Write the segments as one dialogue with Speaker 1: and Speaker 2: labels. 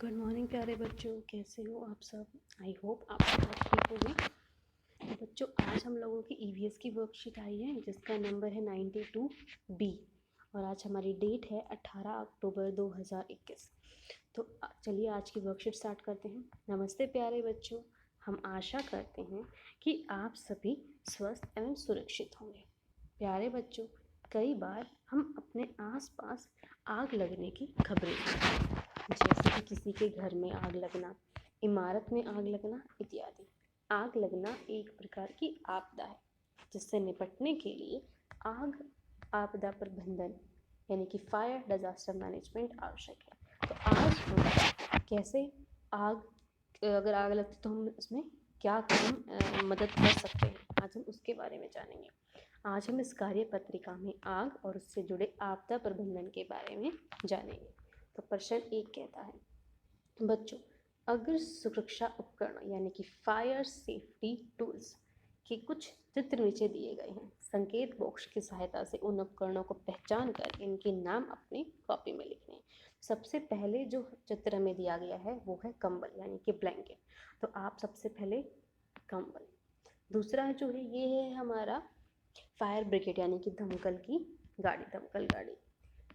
Speaker 1: Good morning प्यारे बच्चों, कैसे हो आप सब। आई होप आप सब ठीक होंगे। तो बच्चों, आज हम लोगों की ईवीएस की वर्कशीट आई है जिसका नंबर है 92B और आज हमारी डेट है 18 अक्टूबर 2021। तो चलिए आज की वर्कशीट स्टार्ट करते हैं। नमस्ते प्यारे बच्चों, हम आशा करते हैं कि आप सभी स्वस्थ एवं सुरक्षित होंगे। प्यारे बच्चों, कई बार हम अपने आसपास आग लगने की खबरें सुनते हैं, जैसे कि किसी के घर में आग लगना, इमारत में आग लगना इत्यादि। आग लगना एक प्रकार की आपदा है जिससे निपटने के लिए आग आपदा प्रबंधन यानी कि फायर डिजास्टर मैनेजमेंट आवश्यक है। तो आज हम कैसे अगर आग लगती तो हम उसमें क्या कदम मदद कर सकते हैं, आज हम उसके बारे में जानेंगे। आज हम इस कार्य पत्रिका में आग और उससे जुड़े आपदा प्रबंधन के बारे में जानेंगे। तो प्रश्न 1 कहता है, बच्चों अगर सुरक्षा उपकरण यानी कि फायर सेफ्टी टूल्स के कुछ चित्र नीचे दिए गए हैं, संकेत बॉक्स की सहायता से उन उपकरणों को पहचान कर इनके नाम अपनी कॉपी में लिखने हैं। सबसे पहले जो चित्र हमें दिया गया है वो है कंबल यानी कि ब्लैंकेट। तो आप सबसे पहले कंबल। दूसरा जो है ये है हमारा फायर ब्रिगेड यानी कि दमकल की गाड़ी, दमकल गाड़ी।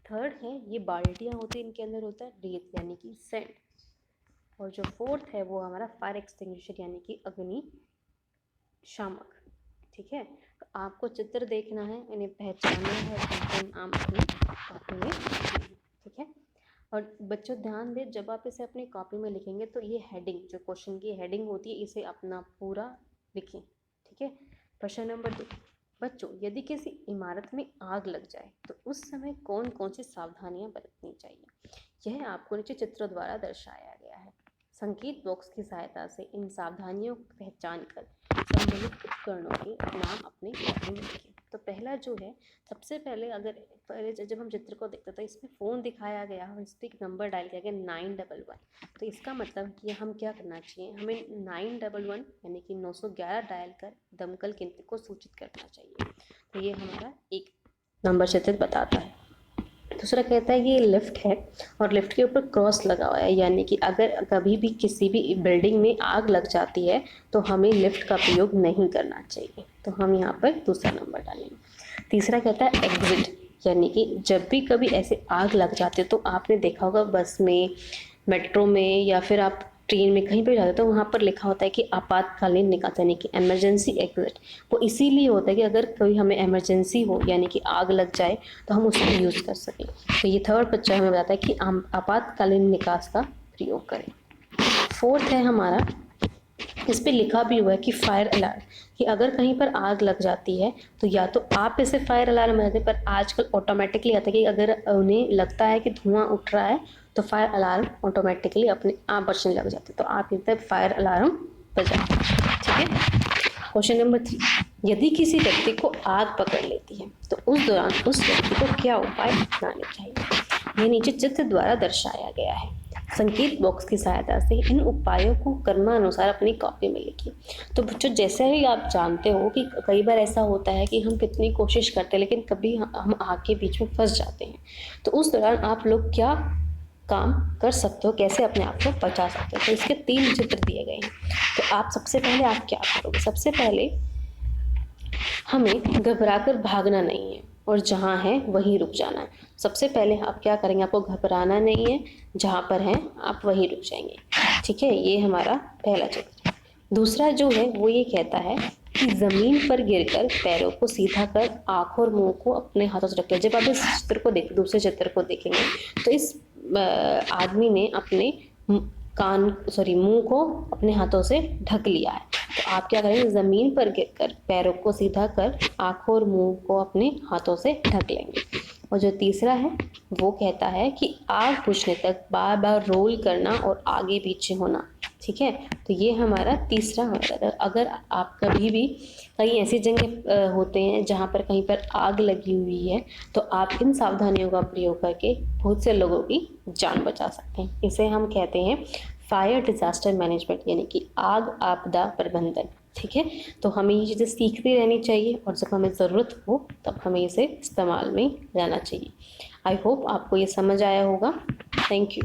Speaker 1: थर्ड है ये बाल्टियाँ होती हैं, इनके अंदर होता है रेत यानी कि सैंड। और जो फोर्थ है वो हमारा फायर एक्सटिंग्विशर यानी कि अग्नि शामक। ठीक है, तो आपको चित्र देखना है, इन्हें पहचानना है, आप अपनी कॉपी में लिखेंगे। ठीक है, और बच्चों ध्यान दें, जब आप इसे अपनी कॉपी में लिखेंगे तो ये हेडिंग, जो क्वेश्चन की हेडिंग होती है, इसे अपना पूरा लिखें। ठीक है। प्रश्न नंबर 2, बच्चों यदि किसी इमारत में आग लग जाए तो उस समय कौन कौन सी सावधानियां बरतनी चाहिए, यह आपको नीचे चित्रों द्वारा दर्शाया गया है। संकेत बॉक्स की सहायता से इन सावधानियों को पहचान कर संबंधित उपकरणों के नाम अपने कॉपी में लिखें। तो पहला जो है, सबसे पहले जब हम चित्र को देखते तो इसमें फ़ोन दिखाया गया और इस पर एक नंबर डायल किया गया 911। तो इसका मतलब कि हम क्या करना चाहिए, हमें 911 यानी कि 911 डायल कर दमकल केंद्र को सूचित करना चाहिए। तो ये हमारा एक नंबर चित्र बताता है। दूसरा कहता है ये लिफ्ट है और लिफ्ट के ऊपर क्रॉस लगा हुआ है, यानी कि अगर कभी भी किसी भी बिल्डिंग में आग लग जाती है तो हमें लिफ्ट का प्रयोग नहीं करना चाहिए। तो हम यहाँ पर दूसरा नंबर डालेंगे। तीसरा कहता है एग्जिट, यानी कि जब भी कभी ऐसे आग लग जाती है तो आपने देखा होगा बस में, मेट्रो में या फिर आप ट्रेन में कहीं पर जाते तो वहाँ पर लिखा होता है कि आपातकालीन निकास यानी कि इमरजेंसी एग्जिट। वो इसीलिए होता है कि अगर कभी हमें इमरजेंसी हो यानी कि आग लग जाए तो हम उसको यूज़ कर सकें। तो ये थर्ड पिक्चर हमें बताता है कि हम आपातकालीन निकास का प्रयोग करें। फोर्थ है हमारा, इस पे लिखा भी हुआ है कि फायर अलार्म, कि अगर कहीं पर आग लग जाती है तो या तो आप इसे फायर अलार्म बजाते, पर आजकल ऑटोमेटिकली आता है कि अगर उन्हें लगता है कि धुआं उठ रहा है तो फायर अलार्म ऑटोमेटिकली अपने आप बजने लग जाते, तो आप इस पर फायर अलार्म बजाएं। ठीक है। क्वेश्चन नंबर 3, यदि किसी व्यक्ति को आग पकड़ लेती है तो उस दौरान उस व्यक्ति को क्या उपाय अपनाने चाहिए, ये नीचे चित्र द्वारा दर्शाया गया है। संकेत बॉक्स की सहायता से इन उपायों को क्रमानुसार अपनी कॉपी में लिखिए। तो बच्चों जैसे ही आप जानते हो कि कई बार ऐसा होता है कि हम कितनी कोशिश करते हैं लेकिन कभी हम आग के बीच में फंस जाते हैं, तो उस दौरान आप लोग क्या काम कर सकते हो, कैसे अपने आप को बचा सकते हो। तो इसके 3 चित्र दिए गए हैं। तो आप सबसे पहले आप क्या करोगे, सबसे पहले हमें घबराकर भागना नहीं है और जहाँ है वहीं रुक जाना है। सबसे पहले आप क्या करेंगे, आपको घबराना नहीं है, जहाँ पर हैं आप वहीं रुक जाएंगे। ठीक है, ये हमारा पहला चित्र। दूसरा जो है वो ये कहता है कि ज़मीन पर गिरकर पैरों को सीधा कर आँखों और मुंह को अपने हाथों से ढक। जब आप इस चित्र को दूसरे चित्र को देखेंगे तो इस आदमी ने अपने मुंह को अपने हाथों से ढक लिया है। तो आप क्या करेंगे, ज़मीन पर गिरकर पैरों को सीधा कर आँखों और मुंह को अपने हाथों से ढक लेंगे। और जो तीसरा है वो कहता है कि आग बुझने तक बार बार रोल करना और आगे पीछे होना। ठीक है, तो ये हमारा तीसरा है। अगर आप कभी भी कहीं ऐसी जगह होते हैं जहाँ पर कहीं पर आग लगी हुई है तो आप इन सावधानियों का प्रयोग करके बहुत से लोगों की जान बचा सकते हैं। इसे हम कहते हैं फायर डिजास्टर मैनेजमेंट यानी कि आग आपदा प्रबंधन। ठीक है, तो हमें ये चीज़ें सीखती रहनी चाहिए और जब हमें ज़रूरत हो तब हमें इसे इस्तेमाल में लाना चाहिए। आई होप आपको ये समझ आया होगा। Thank you.